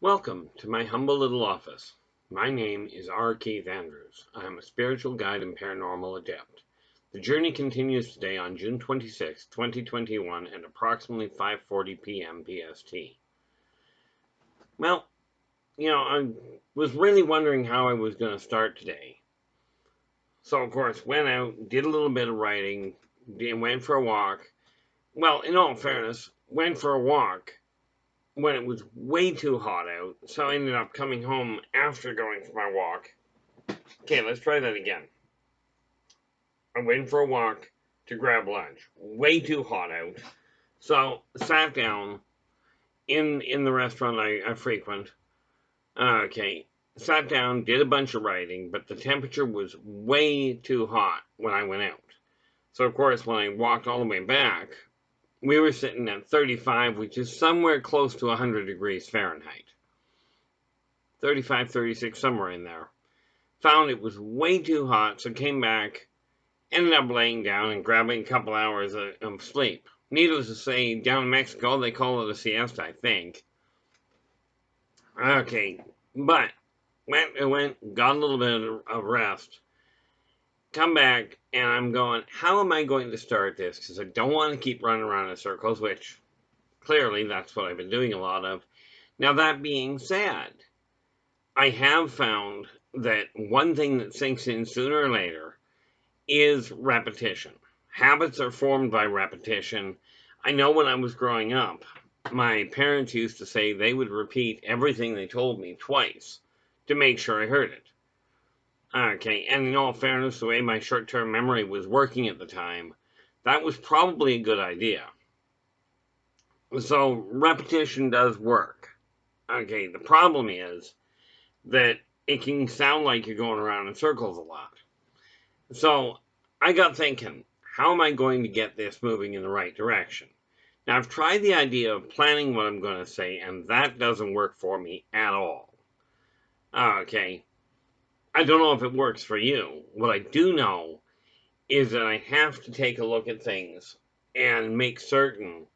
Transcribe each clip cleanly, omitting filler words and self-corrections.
Welcome to my humble little office. My name is R. Keith Andrews. I am a spiritual guide and paranormal adept. The journey continues today on June 26, 2021 at approximately 5:40 p.m. PST. Well, I was really wondering how I was going to start today. So, of course, went out, did a little bit of writing, went for a walk. Well, in all fairness, went for a walk when it was way too hot out, so I ended up coming home after going for my walk. Okay, let's try that again. I'm waiting for a walk to grab lunch. Way too hot out. So sat down in the restaurant I frequent. Okay. Sat down, did a bunch of writing, but the temperature was way too hot when I went out. So of course when I walked all the way back, we were sitting at 35, which is somewhere close to 100 degrees Fahrenheit. 35, 36, somewhere in there. Found it was way too hot, so came back, ended up laying down and grabbing a couple hours of sleep. Needless to say, down in Mexico, they call it a siesta, I think. Okay, but went, got a little bit of rest, come back, and I'm going, how am I going to start this? Because I don't want to keep running around in circles, which clearly that's what I've been doing a lot of. Now, that being said, I have found that one thing that sinks in sooner or later is repetition. Habits are formed by repetition. I know when I was growing up, my parents used to say they would repeat everything they told me twice to make sure I heard it. Okay, and in all fairness, the way my short term memory was working at the time, that was probably a good idea. So, repetition does work. Okay, the problem is that it can sound like you're going around in circles a lot. So I got thinking, how am I going to get this moving in the right direction? Now, I've tried the idea of planning what I'm going to say, and that doesn't work for me at all. Okay, I don't know if it works for you. What I do know is that I have to take a look at things and make certain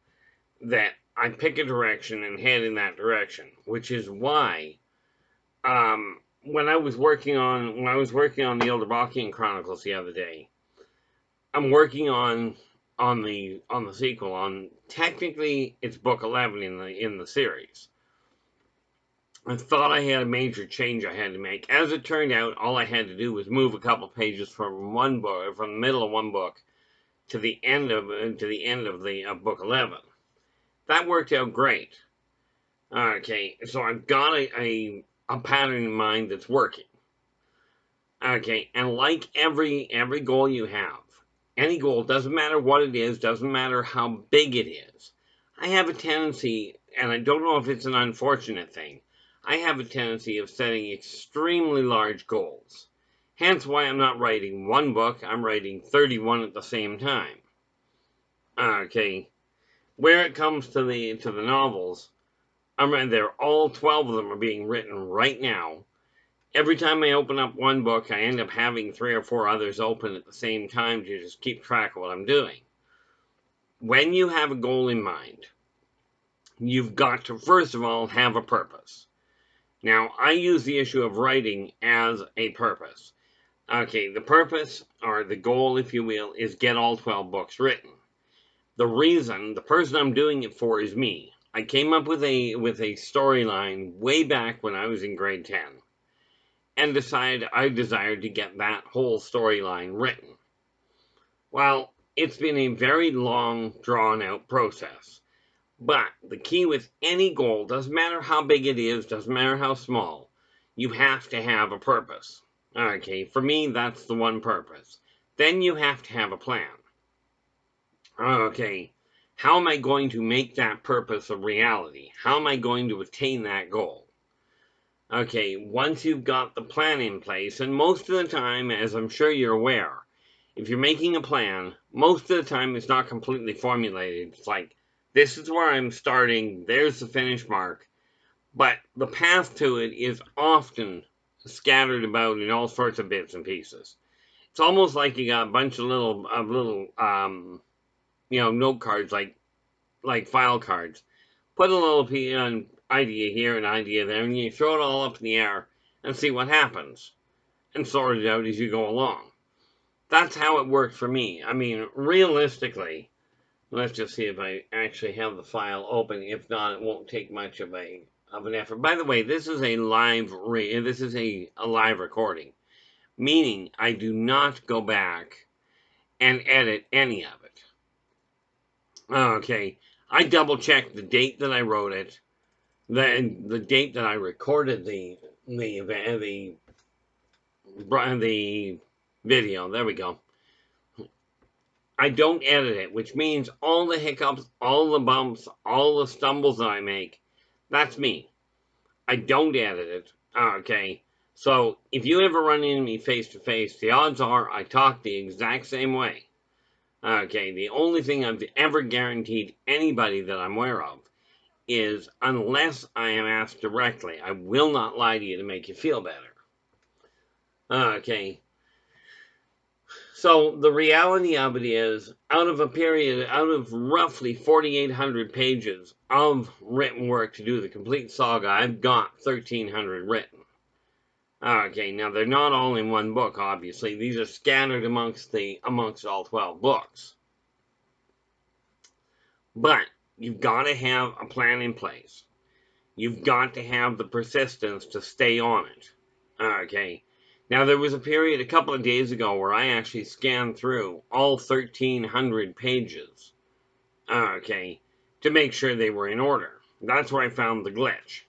that I pick a direction and head in that direction, which is why when I was working on the Yldrbacian Chronicles the other day, I'm working on the sequel. On technically, it's book 11 in the series. I thought I had a major change I had to make. As it turned out, all I had to do was move a couple pages from the middle of one book to the end of the book 11. That worked out great. Okay, so I've got a pattern in mind that's working. Okay, and like every goal you have, any goal, doesn't matter what it is, doesn't matter how big it is. I have a tendency, and I don't know if it's an unfortunate thing, I have a tendency of setting extremely large goals. Hence why I'm not writing one book, I'm writing 31 at the same time. Okay, where it comes to the novels, all 12 of them are being written right now. Every time I open up one book, I end up having 3 or 4 others open at the same time to just keep track of what I'm doing. When you have a goal in mind, you've got to, first of all, have a purpose. Now, I use the issue of writing as a purpose. Okay, the purpose, or the goal, if you will, is get all 12 books written. The person I'm doing it for is me. I came up with a storyline way back when I was in grade 10. And decided I desired to get that whole storyline written. Well, it's been a very long, drawn-out process. But the key with any goal, doesn't matter how big it is, doesn't matter how small, you have to have a purpose. Okay, for me, that's the one purpose. Then you have to have a plan. Okay, how am I going to make that purpose a reality? How am I going to attain that goal? Okay, once you've got the plan in place, and most of the time, as I'm sure you're aware, if you're making a plan, most of the time it's not completely formulated. It's like, this is where I'm starting, there's the finish mark, but the path to it is often scattered about in all sorts of bits and pieces. It's almost like you got a bunch of little note cards, like file cards. Put a little idea here, an idea there, and you throw it all up in the air and see what happens and sort it out as you go along. That's how it worked for me. I mean, realistically, let's just see if I actually have the file open. If not, it won't take much of an effort. By the way, this is a live live recording, meaning I do not go back and edit any of it. Okay, I double checked the date that I wrote it, the date that I recorded the video. There we go. I don't edit it, which means all the hiccups, all the bumps, all the stumbles that I make, that's me. I don't edit it. Okay. So if you ever run into me face to face, the odds are I talk the exact same way. Okay. The only thing I've ever guaranteed anybody that I'm aware of is unless I am asked directly, I will not lie to you to make you feel better. Okay. So the reality of it is, out of roughly 4,800 pages of written work to do the complete saga, I've got 1,300 written. Okay, now they're not all in one book, obviously. These are scattered amongst all 12 books. But you've got to have a plan in place. You've got to have the persistence to stay on it. Okay. Now, there was a period a couple of days ago where I actually scanned through all 1,300 pages, okay, to make sure they were in order. That's where I found the glitch.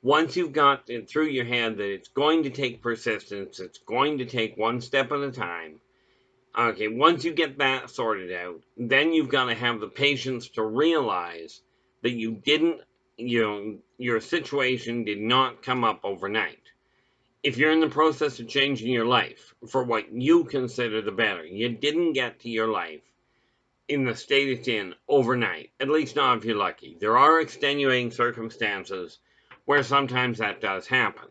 Once you've got it through your head that it's going to take persistence, it's going to take one step at a time, okay, once you get that sorted out, then you've got to have the patience to realize that your situation did not come up overnight. If you're in the process of changing your life for what you consider the better, you didn't get to your life in the state it's in overnight, at least not if you're lucky. There are extenuating circumstances where sometimes that does happen.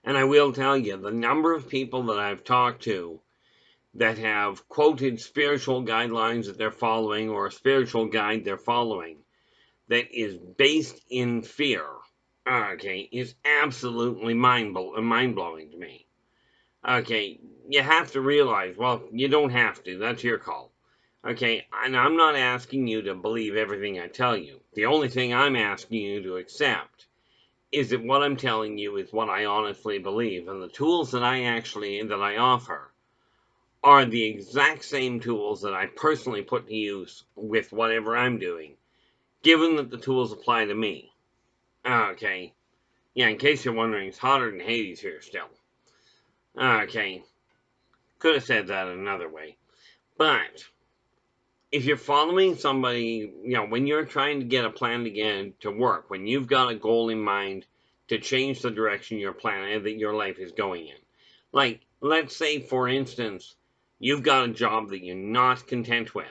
And I will tell you, the number of people that I've talked to that have quoted spiritual guidelines that they're following or a spiritual guide they're following that is based in fear, okay, is absolutely mind-blowing to me. Okay, you have to realize, well, you don't have to, that's your call. Okay, and I'm not asking you to believe everything I tell you. The only thing I'm asking you to accept is that what I'm telling you is what I honestly believe, and the tools that I offer are the exact same tools that I personally put to use with whatever I'm doing, given that the tools apply to me. Okay. Yeah, in case you're wondering, it's hotter than Hades here still. Okay. Could have said that another way. But if you're following somebody, when you're trying to get a plan to work, when you've got a goal in mind to change the direction your plan that your life is going in. Like, let's say, for instance, you've got a job that you're not content with.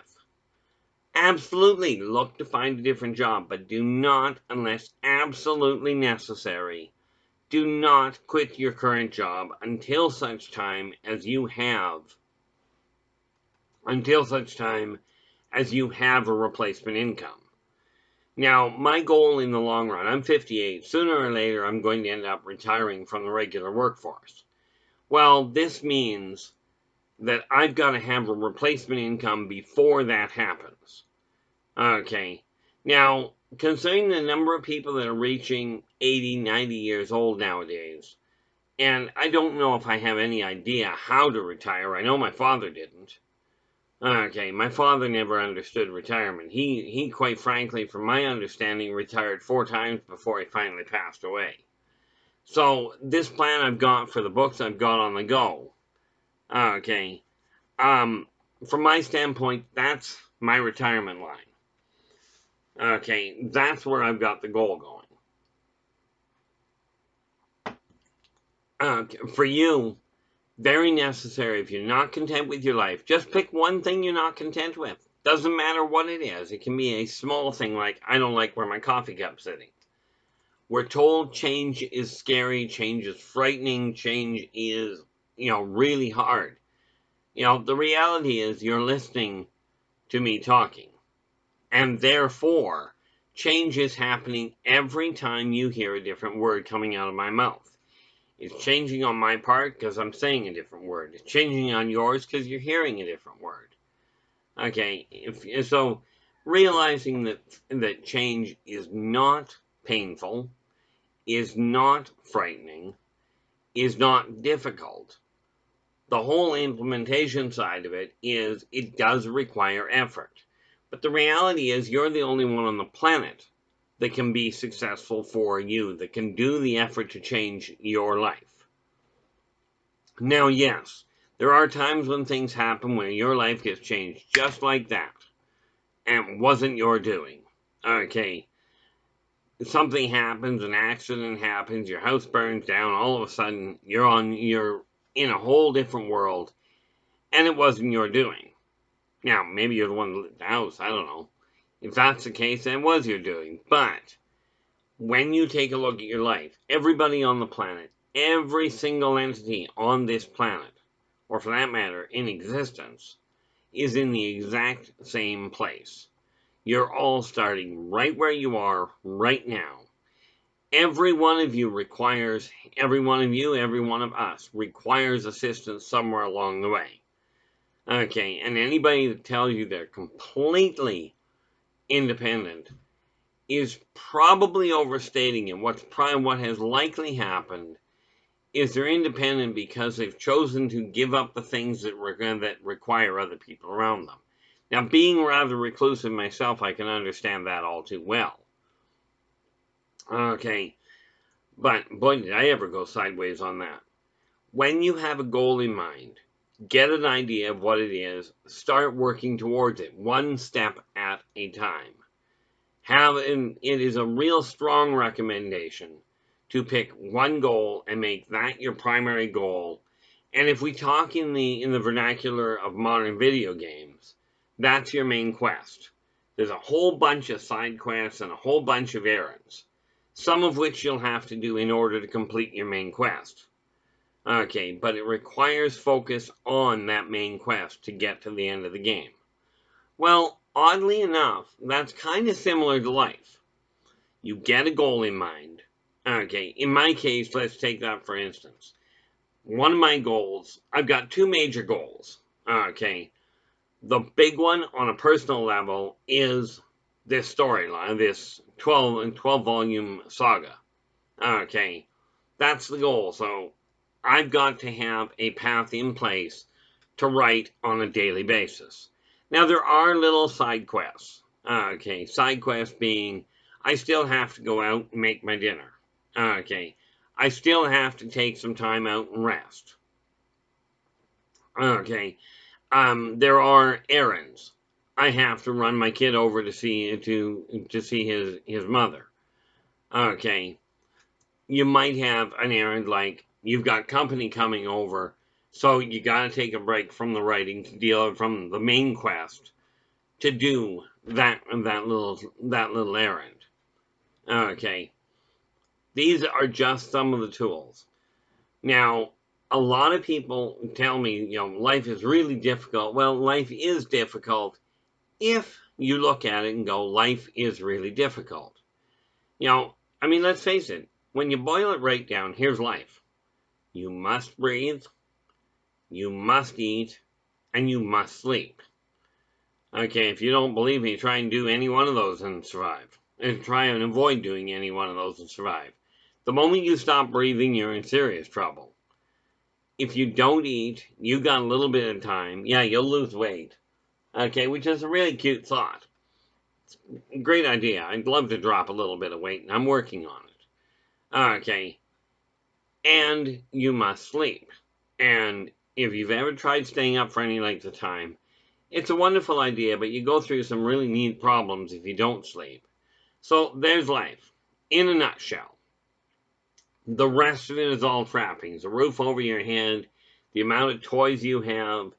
Absolutely look to find a different job, but do not, unless absolutely necessary, do not quit your current job until such time as you have a replacement income. Now, my goal in the long run, I'm 58, sooner or later I'm going to end up retiring from the regular workforce. Well, this means that I've got to have a replacement income before that happens. Okay. Now, considering the number of people that are reaching 80, 90 years old nowadays, and I don't know if I have any idea how to retire. I know my father didn't. Okay, my father never understood retirement. He quite frankly, from my understanding, retired 4 times before he finally passed away. So, this plan I've got for the books I've got on the go, okay, from my standpoint, that's my retirement line. Okay, that's where I've got the goal going. For you, very necessary. If you're not content with your life, just pick one thing you're not content with. Doesn't matter what it is. It can be a small thing like, I don't like where my coffee cup's sitting. We're told change is scary, change is frightening, change is, really hard. The reality is you're listening to me talking. And therefore, Change is happening every time you hear a different word coming out of my mouth. It's changing on my part because I'm saying a different word. It's changing on yours because you're hearing a different word. Okay, so realizing that change is not painful, is not frightening, is not difficult. The whole implementation side of it is it does require effort. But the reality is you're the only one on the planet that can be successful for you, that can do the effort to change your life. Now, yes, there are times when things happen where your life gets changed just like that, and it wasn't your doing. Okay, something happens, an accident happens, your house burns down, all of a sudden you're in a whole different world, and it wasn't your doing. Now, maybe you're the one that lit the house, I don't know. If that's the case, then it was your doing. But when you take a look at your life, everybody on the planet, every single entity on this planet, or for that matter, in existence, is in the exact same place. You're all starting right where you are right now. Every one of you, every one of us requires assistance somewhere along the way. Okay, and anybody that tells you they're completely independent is probably overstating it. What has likely happened is they're independent because they've chosen to give up the things that require other people around them. Now, being rather reclusive myself, I can understand that all too well. Okay, but boy, did I ever go sideways on that. When you have a goal in mind, get an idea of what it is, start working towards it, one step at a time. It is a real strong recommendation to pick one goal and make that your primary goal. And if we talk in the vernacular of modern video games, that's your main quest. There's a whole bunch of side quests and a whole bunch of errands, some of which you'll have to do in order to complete your main quest. Okay, but it requires focus on that main quest to get to the end of the game. Well, oddly enough, that's kind of similar to life. You get a goal in mind. Okay, in my case, let's take that for instance. One of my goals, I've got two major goals. Okay, the big one on a personal level is this storyline, this 12 volume saga. Okay, that's the goal. So I've got to have a path in place to write on a daily basis. Now, there are little side quests. Okay, side quests being I still have to go out and make my dinner. Okay, I still have to take some time out and rest. Okay, there are errands. I have to run my kid over to see his mother. Okay, you might have an errand like you've got company coming over, so you got to take a break from the writing to deal from the main quest to do that little errand. Okay, these are just some of the tools. Now, a lot of people tell me, life is really difficult. Well, life is difficult if you look at it and go, life is really difficult. I mean, let's face it. When you boil it right down, here's life. You must breathe, you must eat, and you must sleep. Okay, if you don't believe me, try and do any one of those and survive. And try and avoid doing any one of those and survive. The moment you stop breathing, you're in serious trouble. If you don't eat, you got a little bit of time, yeah, you'll lose weight. Okay, which is a really cute thought. It's a great idea. I'd love to drop a little bit of weight, and I'm working on it. Okay, and you must sleep. And if you've ever tried staying up for any length of time, it's a wonderful idea, but you go through some really neat problems if you don't sleep. So there's life, in a nutshell. The rest of it is all trappings. A roof over your head, the amount of toys you have,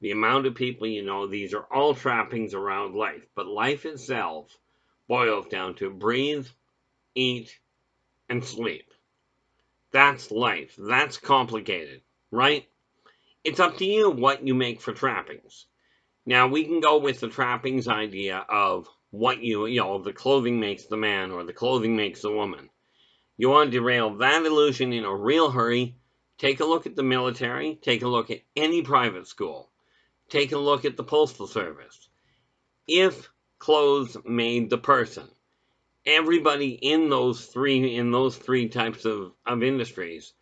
the amount of people you know, these are all trappings around life. But life itself boils down to breathe, eat, and sleep. That's life. That's complicated, right? It's up to you what you make for trappings. Now, we can go with the trappings idea of what the clothing makes the man or the clothing makes the woman. You want to derail that illusion in a real hurry? Take a look at the military. Take a look at any private school. Take a look at the Postal Service. If clothes made the person, everybody in those three types of industries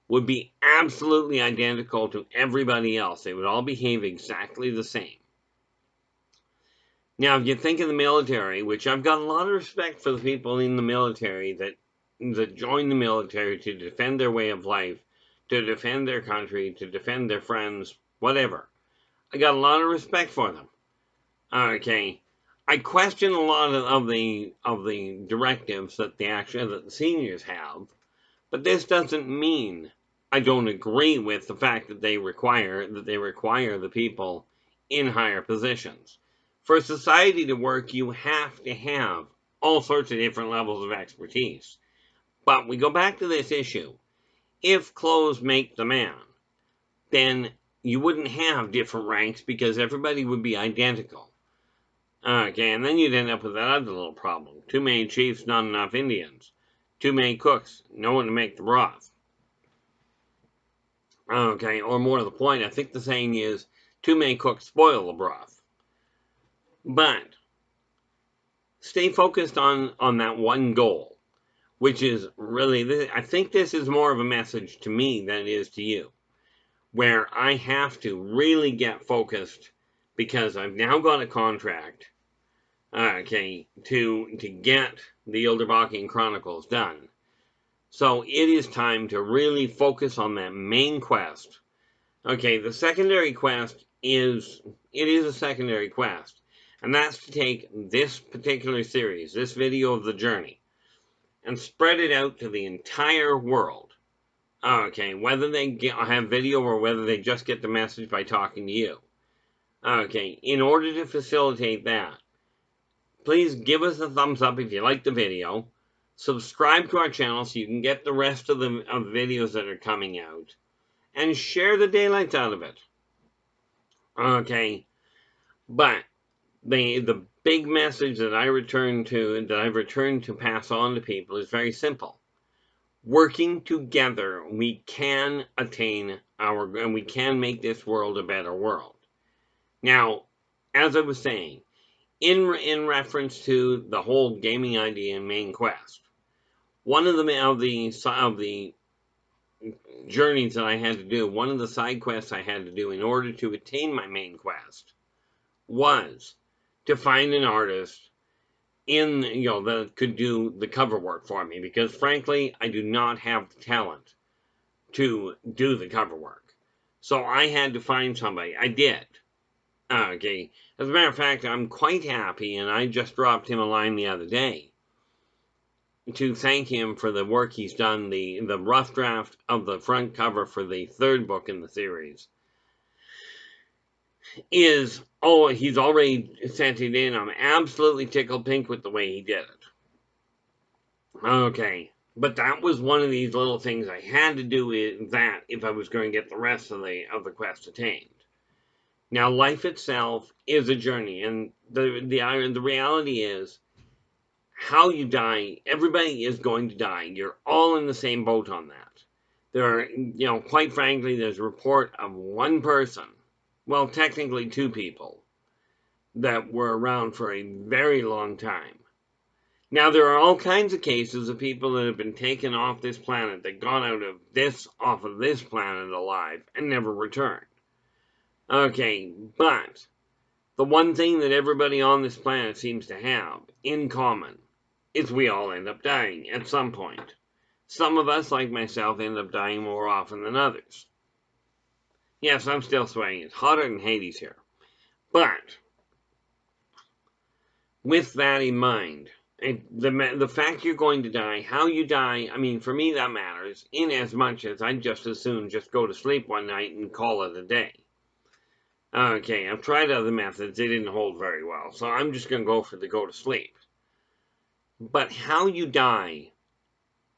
would be absolutely identical to everybody else. They would all behave exactly the same. Now, if you think of the military, which I've got a lot of respect for the people in the military that join the military to defend their way of life, to defend their country, to defend their friends, whatever. I got a lot of respect for them. Okay. I question a lot of the directives that the seniors have, but this doesn't mean I don't agree with the fact that they require the people in higher positions. For society to work, you have to have all sorts of different levels of expertise. But we go back to this issue. If clothes make the man, then you wouldn't have different ranks because everybody would be identical. Okay, and then you'd end up with that other little problem. Too many chiefs, not enough Indians. Too many cooks, no one to make the broth. Okay, or more to the point, I think the saying is, too many cooks spoil the broth. But stay focused on that one goal, which is really, I think this is more of a message to me than it is to you, where I have to really get focused because I've now got a contract, okay, to get the Yldrbacian Chronicles done. So it is time to really focus on that main quest. Okay, the secondary quest is a secondary quest, and that's to take this particular series, this video of the journey, and spread it out to the entire world. Okay, whether they have video or whether they just get the message by talking to you. Okay, in order to facilitate that, please give us a thumbs up if you like the video. Subscribe to our channel so you can get the rest of the videos that are coming out. And share the daylights out of it. Okay, but the big message that I've returned to pass on to people is very simple. Working together, we can attain and we can make this world a better world. Now, as I was saying, in reference to the whole gaming idea in main quest, one of the journeys that I had to do, one of the side quests I had to do in order to attain my main quest, was to find an artist that could do the cover work for me, because frankly, I do not have the talent to do the cover work. So I had to find somebody. I did. Okay. As a matter of fact, I'm quite happy, and I just dropped him a line the other day to thank him for the work he's done, the rough draft of the front cover for the third book in the series. He's already sent it in. I'm absolutely tickled pink with the way he did it. Okay, but that was one of these little things I had to do with that if I was going to get the rest of the quest attained. Now, life itself is a journey, and the reality is, how you die, everybody is going to die. You're all in the same boat on that. There are, quite frankly, there's a report of one person, well, technically two people, that were around for a very long time. Now, there are all kinds of cases of people that have been taken off this planet, that got off of this planet alive, and never returned. Okay, but the one thing that everybody on this planet seems to have in common is we all end up dying at some point. Some of us, like myself, end up dying more often than others. Yes, I'm still sweating. It's hotter than Hades here. But with that in mind, the fact you're going to die, how you die, I mean, for me that matters, in as much as I'd just as soon just go to sleep one night and call it a day. Okay, I've tried other methods. They didn't hold very well. So I'm just going to go for the go to sleep. But how you die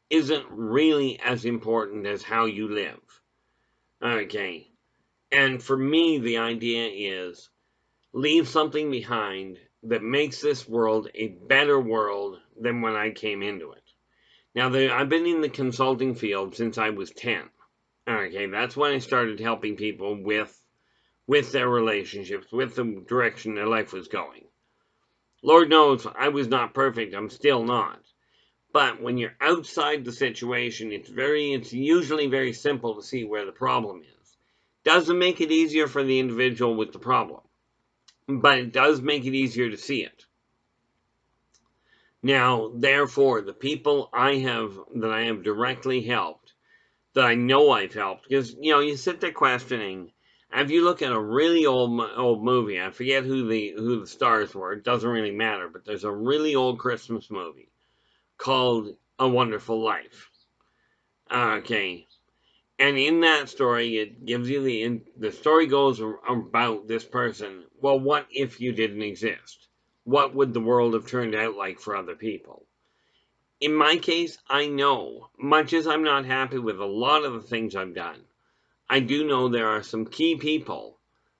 isn't really as important as how you live. Okay. And for me, the idea is leave something behind that makes this world a better world than when I came into it. Now, I've been in the consulting field since I was 10. Okay, that's when I started helping people with their relationships, with the direction their life was going. Lord knows I was not perfect. I'm still not. But when you're outside the situation, it's usually very simple to see where the problem is. Doesn't make it easier for the individual with the problem, but it does make it easier to see it. Now, therefore, the people that I have directly helped, that I know I've helped, because you sit there questioning. If you look at a really old movie, I forget who the stars were. It doesn't really matter, but there's a really old Christmas movie called A Wonderful Life. Okay, and in that story, it gives you the story goes about this person. Well, what if you didn't exist? What would the world have turned out like for other people? In my case, I know, much as I'm not happy with a lot of the things I've done, I do know there are some key people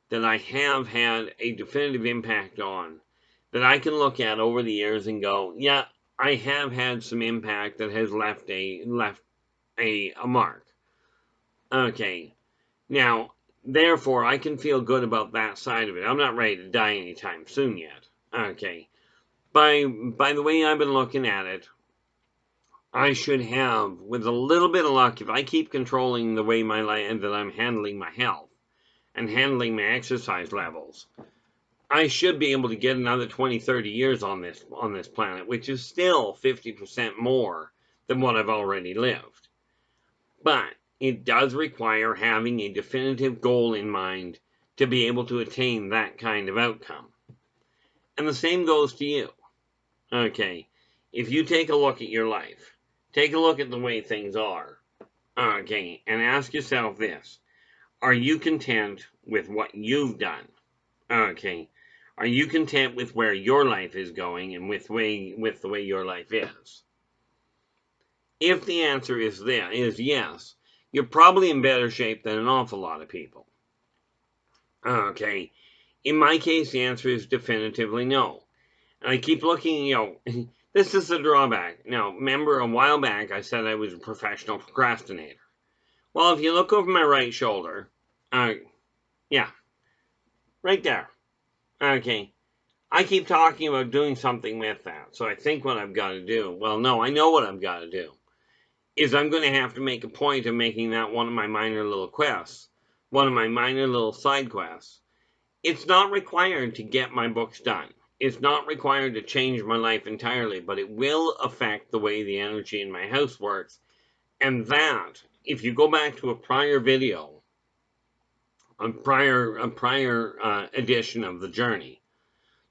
that I have had a definitive impact on that I can look at over the years and go, yeah, I have had some impact that has left a mark. Okay. Now, therefore, I can feel good about that side of it. I'm not ready to die anytime soon yet. Okay. By the way I've been looking at it, I should have, with a little bit of luck, if I keep controlling the way my life and that I'm handling my health and handling my exercise levels, I should be able to get another 20, 30 years on this planet, which is still 50% more than what I've already lived. But it does require having a definitive goal in mind to be able to attain that kind of outcome. And the same goes to you. Okay, if you take a look at your life, take a look at the way things are, okay, and ask yourself this. Are you content with what you've done? Okay, are you content with where your life is going and with the way your life is? If the answer is yes, you're probably in better shape than an awful lot of people. Okay, in my case, the answer is definitively no. And I keep looking, this is the drawback. Now, remember a while back I said I was a professional procrastinator. Well, if you look over my right shoulder, yeah, right there. Okay, I keep talking about doing something with that. So I think what I've got to do, well, no, I know what I've got to do, is I'm going to have to make a point of making that one of my minor little quests, one of my minor little side quests. It's not required to get my books done. It's not required to change my life entirely, but it will affect the way the energy in my house works. And that, if you go back to a prior video, a prior edition of the journey,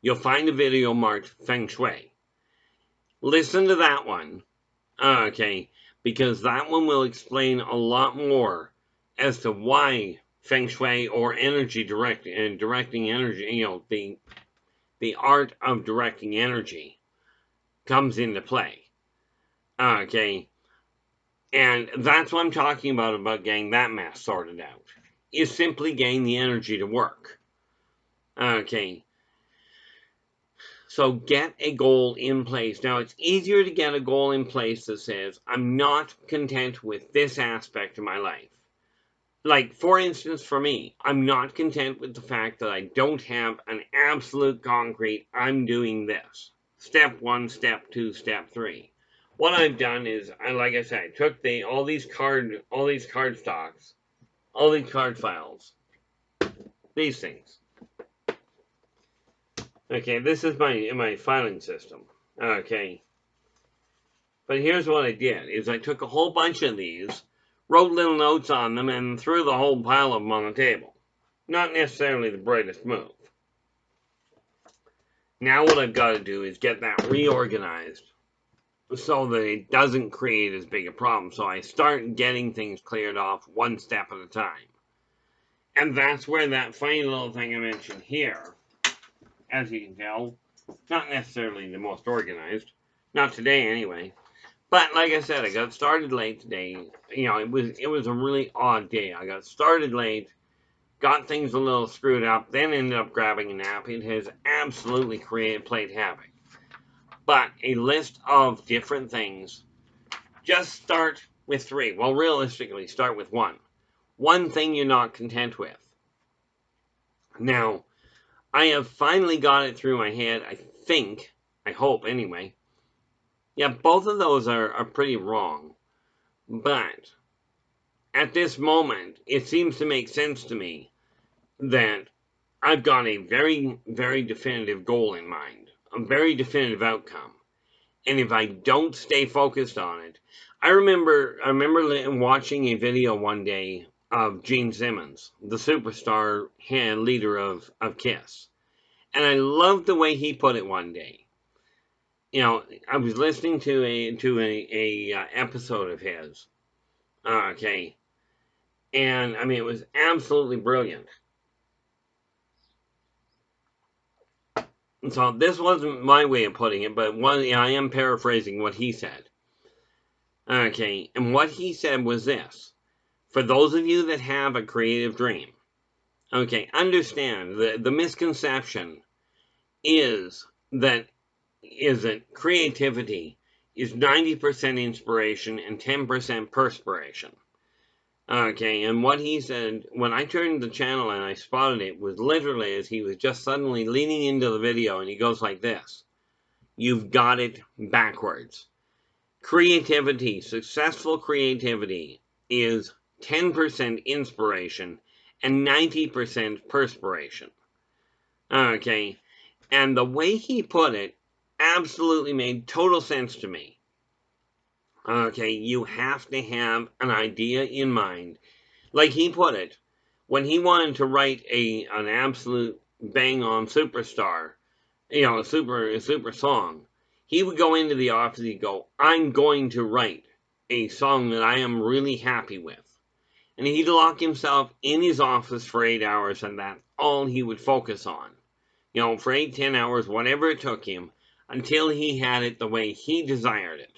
you'll find a video marked Feng Shui. Listen to that one, okay, because that one will explain a lot more as to why Feng Shui or directing energy, the art of directing energy comes into play. Okay, and that's what I'm talking about getting that mess sorted out. Is simply getting the energy to work. Okay, so get a goal in place. Now, it's easier to get a goal in place that says, I'm not content with this aspect of my life. Like, for instance, for me, I'm not content with the fact that I don't have an absolute concrete, I'm doing this. Step 1, step 2, step 3. What I've done is, like I said, I took all these card stocks, all these card files, these things. Okay, this is my filing system. Okay. But here's what I did, is I took a whole bunch of these, wrote little notes on them, and threw the whole pile of them on the table. Not necessarily the brightest move. Now what I've got to do is get that reorganized so that it doesn't create as big a problem. So I start getting things cleared off one step at a time. And that's where that funny little thing I mentioned here, as you can tell, not necessarily the most organized. Not today anyway. But like I said, I got started late today. It was a really odd day. I got started late, got things a little screwed up, then ended up grabbing a nap. It has absolutely played havoc. But a list of different things, just start with 3. Well, realistically, start with 1. One thing you're not content with. Now, I have finally got it through my head, I think, I hope anyway. Yeah, both of those are pretty wrong. But at this moment, it seems to make sense to me that I've got a very, very definitive goal in mind, a very definitive outcome. And if I don't stay focused on it, I remember watching a video one day of Gene Simmons, the superstar leader of Kiss. And I loved the way he put it one day. I was listening to a episode of his. Okay. And, I mean, it was absolutely brilliant. So this wasn't my way of putting it, but I am paraphrasing what he said. Okay, and what he said was this. For those of you that have a creative dream, okay, understand the misconception is that creativity is 90% inspiration and 10% perspiration. Okay, and what he said, when I turned the channel and I spotted it, was literally as he was just suddenly leaning into the video, and he goes like this. You've got it backwards. Creativity, successful creativity, is 10% inspiration and 90% perspiration. Okay, and the way he put it absolutely made total sense to me. Okay, you have to have an idea in mind. Like he put it, when he wanted to write an absolute bang-on superstar, a super song, he would go into the office, he'd go, I'm going to write a song that I am really happy with. And he'd lock himself in his office for 8 hours, and that's all he would focus on. For 8-10 hours, whatever it took him, until he had it the way he desired it.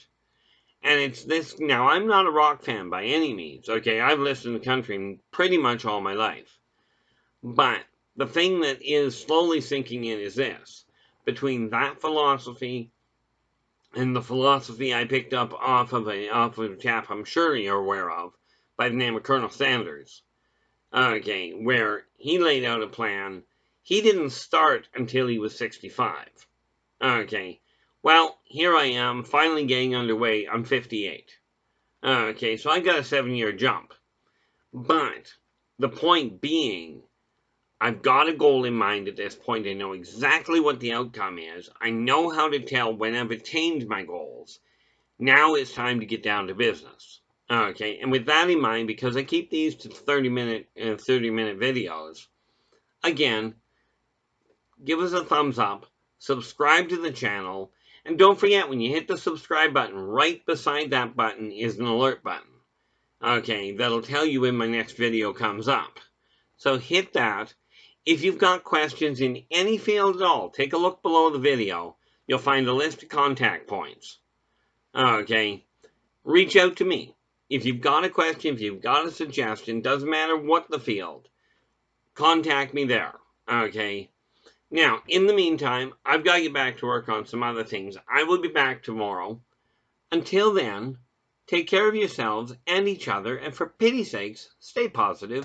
And it's this, now I'm not a rock fan by any means, okay, I've listened to country pretty much all my life. But the thing that is slowly sinking in is this. Between that philosophy and the philosophy I picked up off of a chap I'm sure you're aware of, by the name of Colonel Sanders, okay, where he laid out a plan. He didn't start until he was 65. Okay, well, here I am, finally getting underway. I'm 58. Okay, so I got a 7-year jump. But the point being, I've got a goal in mind at this point. I know exactly what the outcome is. I know how to tell when I've attained my goals. Now it's time to get down to business. Okay, and with that in mind, because I keep these to 30-minute videos, again, give us a thumbs up, subscribe to the channel, and don't forget, when you hit the subscribe button, right beside that button is an alert button. Okay, that'll tell you when my next video comes up. So hit that. If you've got questions in any field at all, take a look below the video. You'll find a list of contact points. Okay, reach out to me. If you've got a question, if you've got a suggestion, doesn't matter what the field, contact me there. Okay, now, in the meantime, I've got to get back to work on some other things. I will be back tomorrow. Until then, take care of yourselves and each other, and for pity's sakes, stay positive.